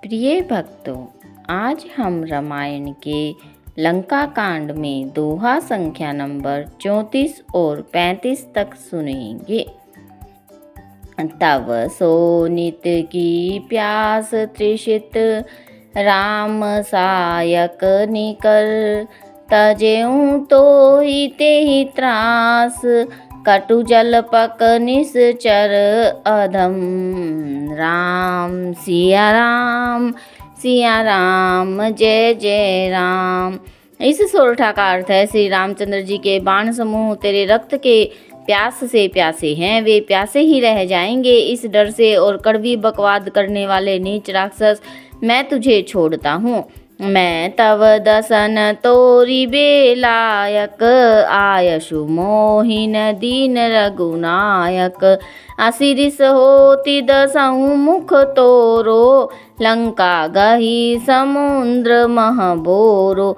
प्रिय भक्तों, आज हम रामायण के लंका कांड में दोहा संख्या नंबर 34 और 35 तक सुनेंगे। तव सो नित की प्यास तृषित राम सायक निकर, तजेऊं तो ही ते ही त्रास, कटु जल पक निश्चर अधम। राम सिया राम जय जय राम। इस सोरठा का अर्थ है, श्री रामचंद्र जी के बाण समूह तेरे रक्त के प्यास से प्यासे हैं, वे प्यासे ही रह जाएंगे। इस डर से और कड़वी बकवाद करने वाले नीच राक्षस, मैं तुझे छोड़ता हूँ। मैं तव दसन तोरी बेलायक, आयशु मोहिन दीन रघुनायक। असिरिस होती दसहु मुख तोरो, लंका गही समुद्र महबोरो।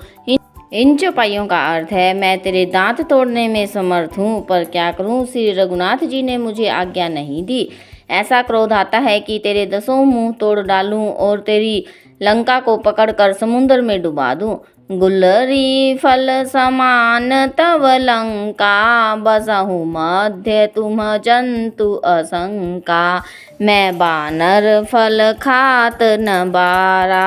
इन चौपाइयों का अर्थ है, मैं तेरे दांत तोड़ने में समर्थ हूँ, पर क्या करूँ, श्री रघुनाथ जी ने मुझे आज्ञा नहीं दी। ऐसा क्रोध आता है कि तेरे 10 मुंह तोड़ डालूं और तेरी लंका को पकड़कर समुद्र में डुबा दूं। गुल्लरी फल समान तव लंका, बसहु मध्य तुम जंतु असंका। मैं बानर फल खात न बारा,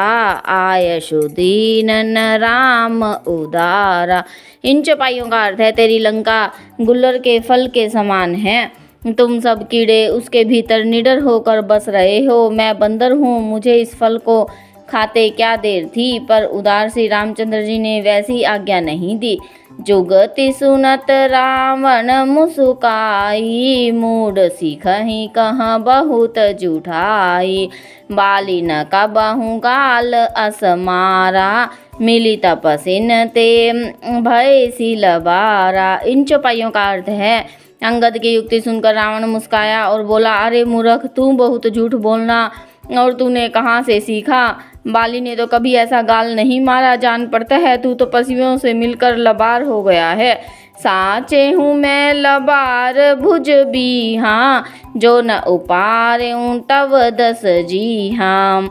आयशु दीनन राम उदारा। इन चौपाइयों का अर्थ है, तेरी लंका गुल्लर के फल के समान है, तुम सब कीड़े उसके भीतर निडर होकर बस रहे हो। मैं बंदर हूँ, मुझे इस फल को खाते क्या देर थी, पर उदार श्री रामचंद्र जी ने वैसी आज्ञा नहीं दी। जुगति सुनत रावण मुसुकाई, मूड सीखहि कहाँ बहुत जुठाई। बालिन का बहु गाल असमारा, मिली तपसिन ते भय सिलबारा। इन चौपाइयों का अर्थ है, अंगद की युक्ति सुनकर रावण मुस्काया और बोला, अरे मूर्ख, तू बहुत झूठ बोलना और तूने कहाँ से सीखा। बाली ने तो कभी ऐसा गाल नहीं मारा, जान पड़ता है तू तो पशुओं से मिलकर लबार हो गया है। साचे हूँ मैं लबार भुज भी हाँ, जो न उपारे तव 10 जी हाँ।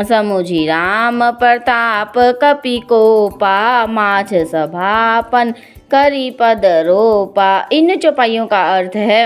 समुझी राम प्रताप कपि कोपा, माछ सभापन करी पद रोपा। इन चौपाइयों का अर्थ है,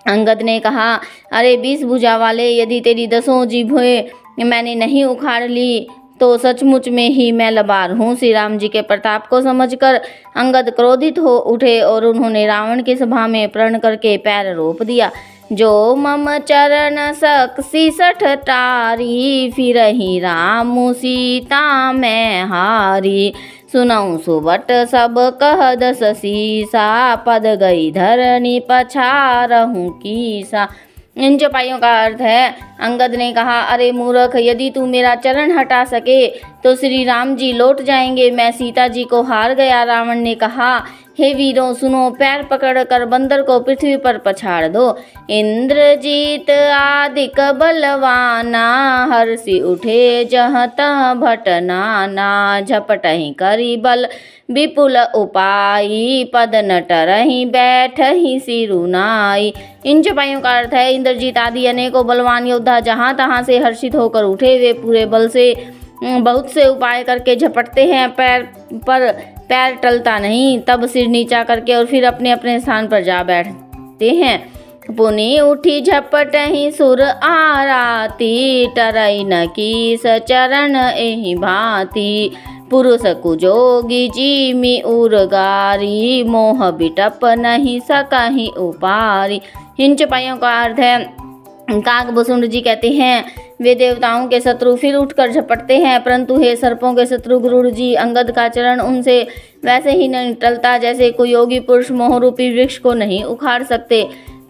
अंगद ने कहा, अरे 20 भुजा वाले, यदि तेरी 10 जीभें मैंने नहीं उखाड़ ली तो सचमुच में ही मैं लबार हूँ। श्री राम जी के प्रताप को समझकर अंगद क्रोधित हो उठे और उन्होंने रावण की सभा में प्रण करके पैर रोप दिया। जो मम चरण सक्सी 60 टारी, फिर ही राम सीता मैं हारी। सुनऊ सुबट सब कह 10 सीसा, पद गई धरनी पछारहूँ कीसा। इन चौपाइयों का अर्थ है, अंगद ने कहा, अरे मूर्ख, यदि तू मेरा चरण हटा सके तो श्री राम जी लौट जाएंगे, मैं सीता जी को हार गया। रावण ने कहा, हे वीरों सुनो, पैर पकड़कर बंदर को पृथ्वी पर पछाड़ दो। इंद्रजीत आदिक बलवाना, हर्षि उठे जहाँ तहाँ भटनाना। झपटहि करी बल विपुल उपाई, पद न टरहि बैठहि सिरुनाई। इन चौपाइयों का अर्थ है, इंद्रजीत आदि अनेकों बलवान योद्धा जहाँ तहाँ से हर्षित होकर उठे, वे पूरे बल से बहुत से उपाय करके झपटते हैं, पैर टलता नहीं, तब सिर नीचा करके और फिर अपने अपने स्थान पर जा बैठते हैं। पुनि उठी झपटहि सुर आराती, टरई न कीस चरण एहि भांति। पुरुष कुजोगी जीमि उरगारी, मोह बिटप नहीं सकहि उपारी। इन चौपाइयों का अर्थ है, काकभूषुंड जी कहते हैं, वे देवताओं के शत्रु फिर उठकर झपटते हैं, परंतु हे सर्पों के शत्रु गरुड़ जी, अंगद का चरण उनसे वैसे ही नहीं टलता जैसे कोई योगी पुरुष मोहरूपी वृक्ष को नहीं उखाड़ सकते।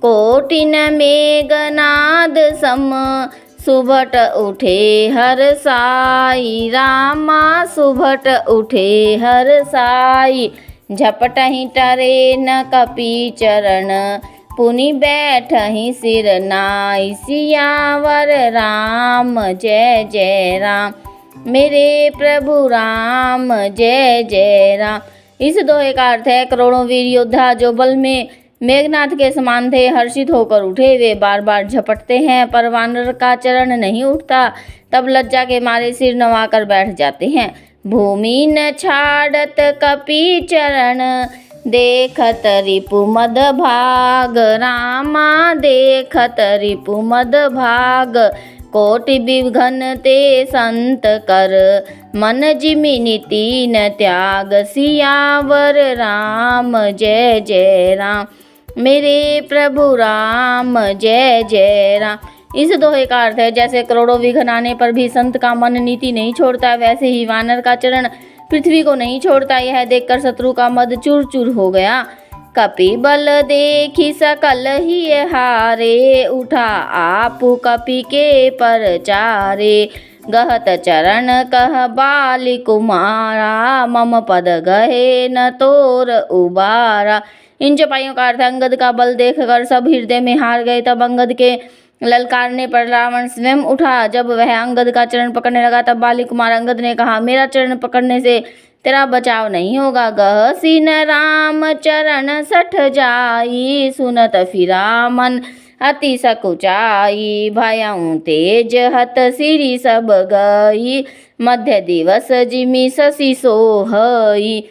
कोटिन मेघनाद सम, सुभट उठे हर साई, रामा सुभट उठे हर साई। झपटहि टरे न कपि चरण, पुनि बैठहि सिर नाई। सियावर राम जय जय राम, मेरे प्रभु राम जय जय राम। इस दोहे का अर्थ है, करोड़ों वीर योद्धा जो बल में मेघनाथ के समान थे, हर्षित होकर उठे। वे बार बार झपटते हैं पर वानर का चरण नहीं उठता। तब लज्जा के मारे सिर नवाकर बैठ जाते हैं। भूमि न छाड़त कपि चरण, देखत रिपु मद भाग। रामा देखत रिपु मद भाग, कोटि विघन ते संत कर। मन जिमि नीति न त्याग, सियावर राम जय जय राम। मेरे प्रभु राम जय जय राम। इस दोहे का अर्थ है, जैसे करोड़ों विघ्न आने पर भी संत का मन नीति नहीं छोड़ता, वैसे ही वानर का चरण पृथ्वी को नहीं छोड़ता। यह देखकर शत्रु का मद चूर चूर हो गया। कपि बल देखी सकल ही हारे, उठा आपु कपि के परचारे। गहत चरण कह बाली कुमारा, मम पद गहे न तोर उबारा। इन चौपाइयों का अर्थ अंगद का बल देखकर सब हृदय में हार गए। तब अंगद के ललकारने पर रावण स्वयं उठा। जब वह अंगद का चरण पकड़ने लगा तब बाली कुमार अंगद ने कहा, मेरा चरण पकड़ने से तेरा बचाव नहीं होगा। गहसी न राम चरण सठ जाई, सुनत फिरा मन अति सकुचाई। भयउ तेज हत सिरी सब गई, मध्य दिवस जिमि शशि सोहई।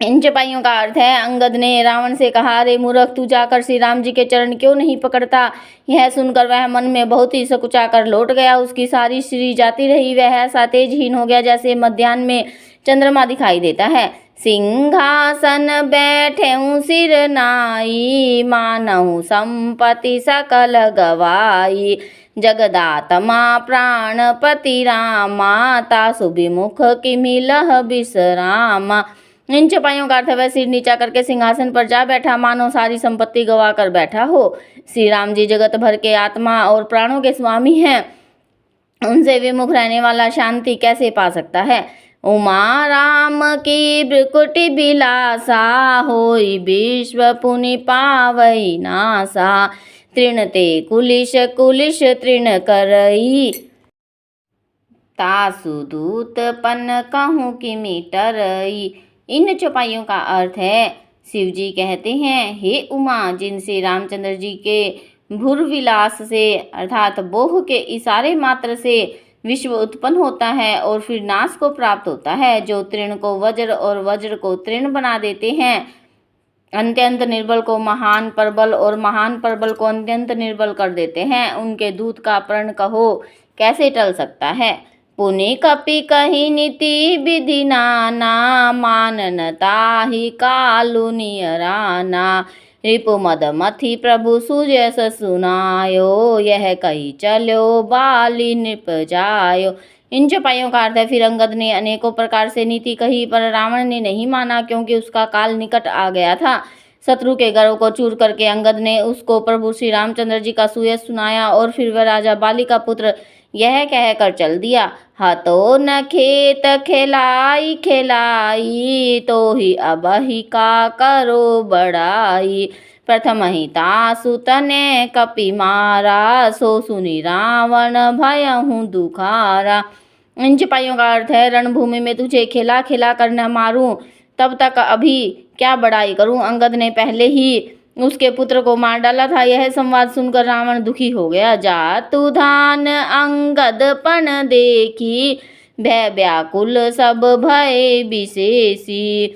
इन चौपाइयों का अर्थ है, अंगद ने रावण से कहा, अरे मूर्ख, तू जाकर श्री राम जी के चरण क्यों नहीं पकड़ता। यह सुनकर वह मन में बहुत ही सकुचाकर लौट गया। उसकी सारी श्री जाती रही। वह ऐसा तेजहीन हो गया जैसे मध्याह्न में चंद्रमा दिखाई देता है। सिंहासन बैठेऊ सिर नाई, मानहु संपत्ति सकल गवाई। जगदात्मा प्राणपति रामा, तासु विमुख किमि लह विश्रामा। इन चौपाइयों का अर्थ वह सिर नीचा करके सिंहासन पर जा बैठा, मानो सारी संपत्ति गवा कर बैठा हो। श्री राम जी जगत भर के आत्मा और प्राणों के स्वामी हैं, उनसे विमुख रहने वाला शांति कैसे पा सकता है। उमा राम की ब्रिकुटि बिलासा, होई विश्व पुनि पावई नासा। तृण ते कुलिश कुलिश तृण करई, तासु दूत पन कहूँ किमि टरई। इन चौपाइयों का अर्थ है, शिव जी कहते हैं, हे उमा, जिनसे रामचंद्र जी के भुरविलास से अर्थात बोह के इशारे मात्र से विश्व उत्पन्न होता है और फिर नाश को प्राप्त होता है। जो तृण को वज्र और वज्र को तृण बना देते हैं, अत्यंत निर्बल को महान प्रबल और महान प्रबल को अत्यंत निर्बल कर देते हैं, उनके दूत का प्रण कहो कैसे टल सकता है। पुनि कपि कही नीति विधि नाना, मानन ताहि कालु नियराना। रिपु मद मथि प्रभु सुजस सुनायो, यह कही चलो बाली नृप जायो। इन चौपाइयों का अर्थ है, फिर अंगद ने अनेकों प्रकार से नीति कही पर रावण ने नहीं माना, क्योंकि उसका काल निकट आ गया था। शत्रु के गर्व को चूर करके अंगद ने उसको प्रभु श्री रामचंद्र जी का सुयश सुनाया और फिर वह राजा बाली का पुत्र यह कहकर चल दिया, हतो न खेत खिलाई खिलाई, तो ही अबहि का करो बड़ाई। प्रथम ही तासु तने कपि मारा, सो सुनि रावण भयहु दुखारा। इन चौपाइयों का अर्थ है, रणभूमि में तुझे खिला खिला कर न मारूं तब तक अभी क्या बड़ाई करूं। अंगद ने पहले ही उसके पुत्र को मार डाला था। यह संवाद सुनकर रावण दुखी हो गया। जातु धान अंगद पण देखी, भय व्याकुल सब भय विशेषी।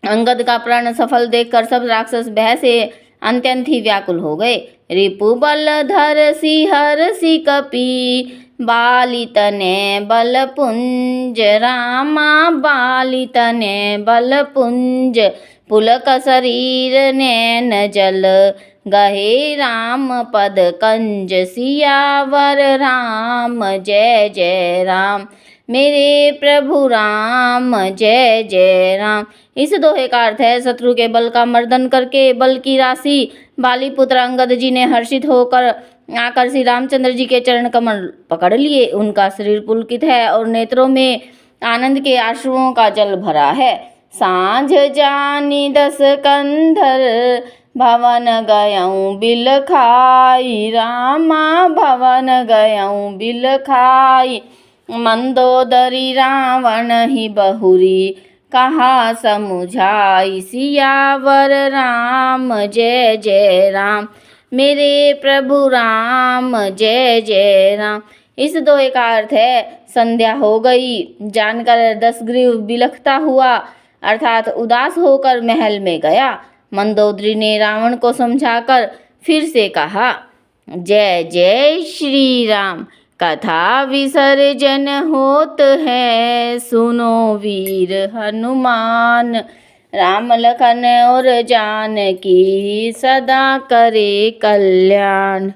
अंगद का प्रण सफल देखकर सब राक्षस भय से अत्यंत ही व्याकुल हो गए। रिपु बल धर सिहर सी कपि, बाली तने बल पुंज। रामा बाली तने बल पुंज, पुलक शरीर नैन जल। गहे राम पद कंज, सियावर राम जय जय राम। मेरे प्रभु राम जय जय राम। इस दोहे का अर्थ है, शत्रु के बल का मर्दन करके बल की राशि बाली पुत्र अंगद जी ने हर्षित होकर आकर श्री रामचंद्र जी के चरण कमल पकड़ लिए। उनका शरीर पुलकित है और नेत्रों में आनंद के आंसुओं का जल भरा है। सांझ जानी दस कंधर, भवन गयऊँ बिल खाई। रामा भवन गयऊँ बिल खाई, मंदोदरी रावण ही बहुरी। कहा समुझाई सियावर राम जय जय राम। मेरे प्रभु राम जय जय राम। इस दोहे का अर्थ है संध्या हो गई जानकर दशग्रीव बिलखता हुआ अर्थात उदास होकर महल में गया। मंदोदरी ने रावण को समझाकर फिर से कहा, जय जय श्री राम। कथा विसर्जन होत है सुनो वीर हनुमान। राम लखन और जानकी सदा करे कल्याण।